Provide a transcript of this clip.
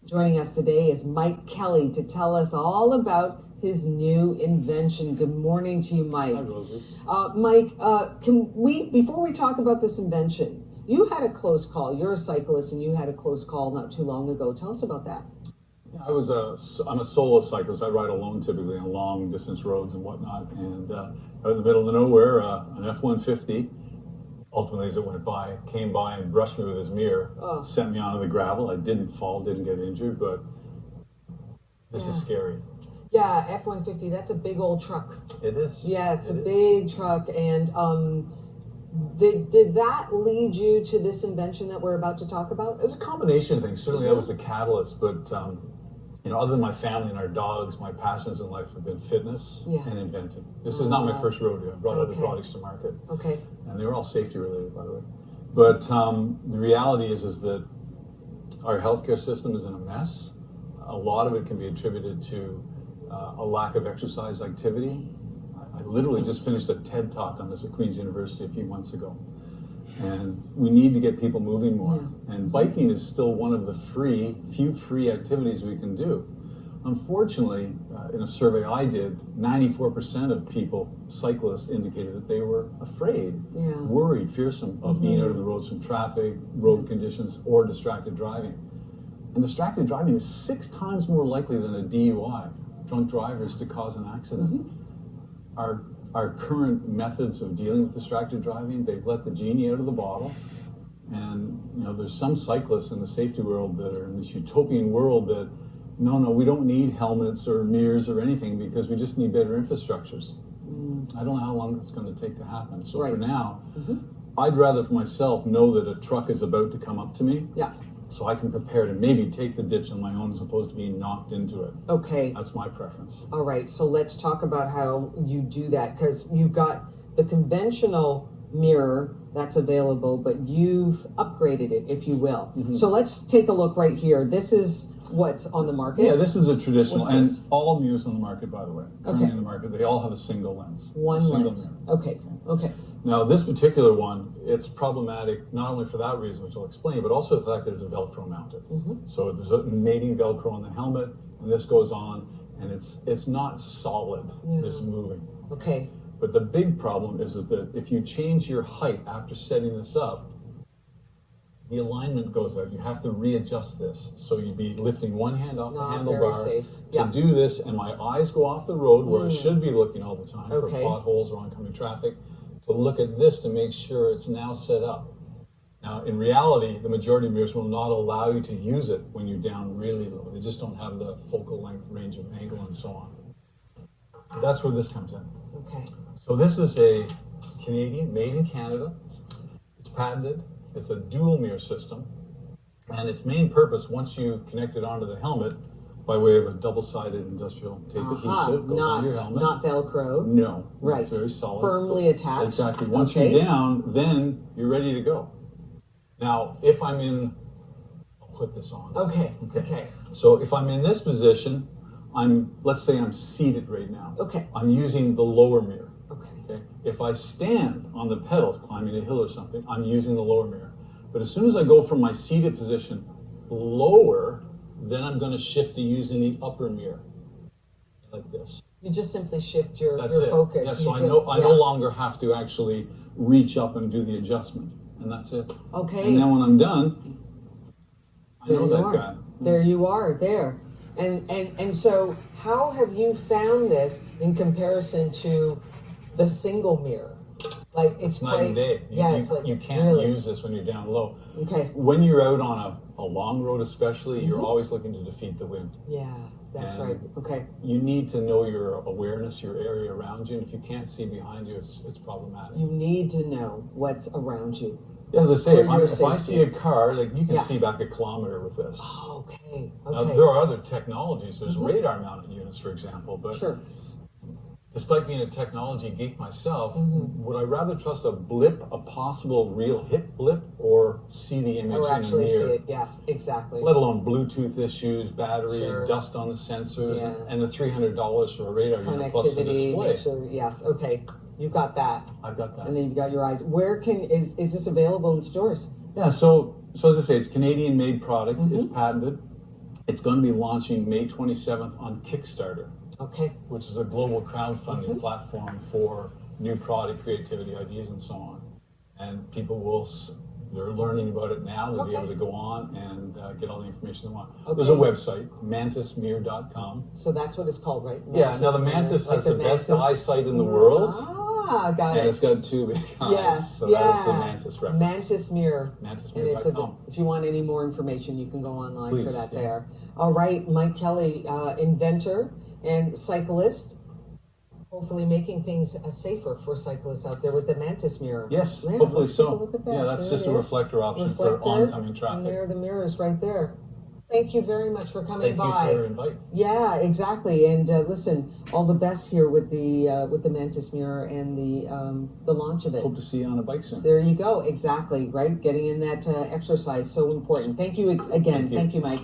Joining us today is Mike Kelly to tell us all about his new invention. Good morning to you, Mike. Hi, Rosie. Mike, before we talk about this invention, you had a close call. You're a cyclist and you had a close call not too long ago. Tell us about that. Yeah, I'm a solo cyclist. I ride alone typically on long distance roads and whatnot. And out in the middle of nowhere, an F-150, ultimately as it went by, came by and brushed me with his mirror, sent me onto the gravel. I didn't fall, didn't get injured, but this is scary. Yeah, F-150, that's a big old truck. It is. Yeah, it's a big truck. And did that lead you to this invention that we're about to talk about? It's a combination of things. Certainly that was a catalyst, but other than my family and our dogs, my passions in life have been fitness and inventing. This is not my first rodeo. I brought other products to market. Okay. And they were all safety related, by the way. But the reality is that our healthcare system is in a mess. A lot of it can be attributed to a lack of exercise activity. I literally just finished a TED Talk on this at Queen's University a few months ago. And we need to get people moving more. Yeah. And biking is still one of the few free activities we can do. Unfortunately, in a survey I did, 94% of people, cyclists, indicated that they were afraid, worried, fearsome of being out on the roads from traffic, road conditions, or distracted driving. And distracted driving is 6 times more likely than a DUI, drunk drivers, to cause an accident. Our current methods of dealing with distracted driving, they've let the genie out of the bottle. And there's some cyclists in the safety world that are in this utopian world that, no, we don't need helmets or mirrors or anything because we just need better infrastructures. I don't know how long it's going to take to happen. So for now, I'd rather for myself know that a truck is about to come up to me. Yeah. So I can prepare to maybe take the ditch on my own as opposed to being knocked into it. Okay. That's my preference. All right, so let's talk about how you do that, because you've got the conventional mirror that's available, but you've upgraded it, if you will. So let's take a look right here. This is what's on the market. Yeah, this is a traditional, and all mirrors on the market, by the way, currently in the market, they all have a single lens. One lens. Mirror. Okay. Now, this particular one, it's problematic not only for that reason, which I'll explain, but also the fact that it's a Velcro mounted. So there's a mating Velcro on the helmet, and this goes on, and it's not solid. It's moving. Okay. But the big problem is that if you change your height after setting this up, the alignment goes out. You have to readjust this. So you'd be lifting one hand off the handlebar to do this, and my eyes go off the road where I should be looking all the time for potholes or oncoming traffic, to look at this to make sure it's now set up. Now, in reality, the majority of mirrors will not allow you to use it when you're down really low. They just don't have the focal length, range of angle, and so on. That's where this comes in. Okay. So this is a Canadian, made in Canada. It's patented. It's a dual mirror system. And its main purpose, once you connect it onto the helmet, by way of a double-sided industrial tape adhesive, goes on your helmet. Not Velcro. No. Right. It's very solid. Firmly attached. Exactly. Once you're down, then you're ready to go. Now, if I'm in, I'll put this on. Okay. So if I'm in this position, let's say I'm seated right now. Okay. I'm using the lower mirror. Okay. If I stand on the pedals, climbing a hill or something, I'm using the lower mirror. But as soon as I go from my seated position lower, then I'm going to shift to using the upper mirror, like this. You just simply shift your focus. Yeah, so I no longer have to actually reach up and do the adjustment, and that's it. Okay. And then when I'm done, I know that guy. There you are, there. And so how have you found this in comparison to the single mirror? Like it's night and day. You can't use this when you're down low. Okay. When you're out on a long road especially, you're always looking to defeat the wind. Yeah, that's right. Okay. You need to know your awareness, your area around you, and if you can't see behind you, it's problematic. You need to know what's around you. As I say, if I see a car, like you can see back a kilometer with this. Oh, okay. Now, there are other technologies. There's radar-mounted units, for example, but despite being a technology geek myself, would I rather trust a blip, a possible real hit blip, or see the image or actually in the mirror? See it? Yeah, exactly. Let alone Bluetooth issues, battery, dust on the sensors, and the $300 for a radar unit plus the display. Yes, okay. You got that. I've got that. And then you've got your eyes. Where is this available in stores? Yeah, so as I say, it's Canadian-made product. It's patented. It's going to be launching May 27th on Kickstarter, Okay. which is a global crowdfunding platform for new product creativity ideas and so on. And people they're learning about it now. They'll be able to go on and get all the information they want. There's a website, mantismirror.com. So that's what it's called, right? Yeah, now the Mantis has the best eyesight in the world. Ah, got it. And it's got two big eyes. Yeah, So that's the Mantis reference. Mantis Mirror. Mantismirror.com. If you want any more information, you can go online Please, for that yeah. there. All right, Mike Kelly, inventor and cyclist, hopefully making things safer for cyclists out there with the Mantis Mirror. Yes, Yeah, hopefully let's take a so. look at that. Yeah, that's There just it a is. reflector option Reflector, for oncoming and traffic. there the mirrors right there. Thank you very much for coming Thank by. you for your invite. Yeah, exactly. And listen, all the best here with the Mantis Mirror and the launch of it. Hope to see you on a bike soon. There you go. Exactly. Right. Getting in that exercise, so important. Thank you again. Thank you. Thank you, Mike.